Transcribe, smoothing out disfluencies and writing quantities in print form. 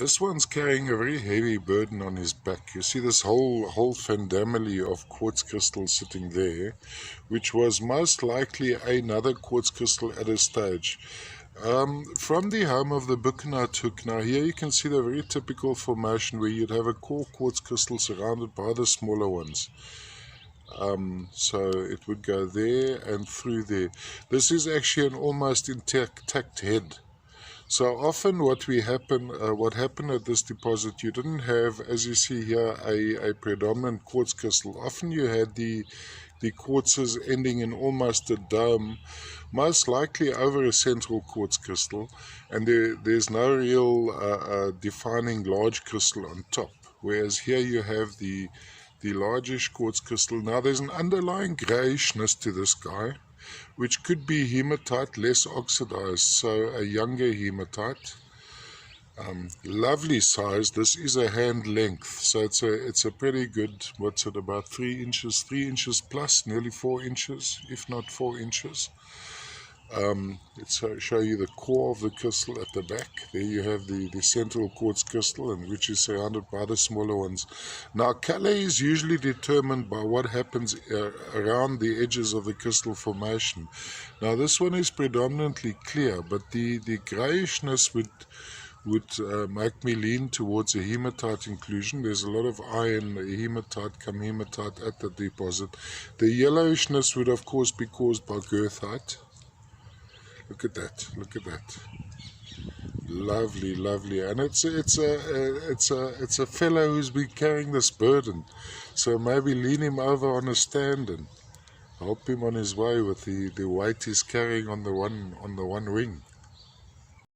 This one's carrying a very heavy burden on his back. You see this whole family of quartz crystals sitting there, which was most likely another quartz crystal at a stage. From the home of the Buchenite hook, now here you can see the very typical formation where you'd have a core quartz crystal surrounded by the smaller ones. So it would go there and through there. This is actually an almost intact head. So often what happened at this deposit, you didn't have, as you see here, a predominant quartz crystal. Often you had the quartzes ending in almost a dome, most likely over a central quartz crystal, and there's no real defining large crystal on top. Whereas here you have the largish quartz crystal. Now there's an underlying greyishness to this guy, which could be hematite, less oxidized, so a younger hematite. Lovely size. This is a hand length, so it's a pretty good, what's it, about 3 inches, 3 inches plus, nearly 4 inches, if not 4 inches. Let's show you the core of the crystal at the back. There you have the central quartz crystal, and which is surrounded by the smaller ones. Now, color is usually determined by what happens around the edges of the crystal formation. Now, this one is predominantly clear, but the greyishness would make me lean towards a hematite inclusion. There's a lot of iron, hematite at the deposit. The yellowishness would, of course, be caused by girthite. Look at that! Look at that! Lovely, lovely, and it's a fellow who's been carrying this burden. So maybe lean him over on a stand and help him on his way with the weight he's carrying on the one wing.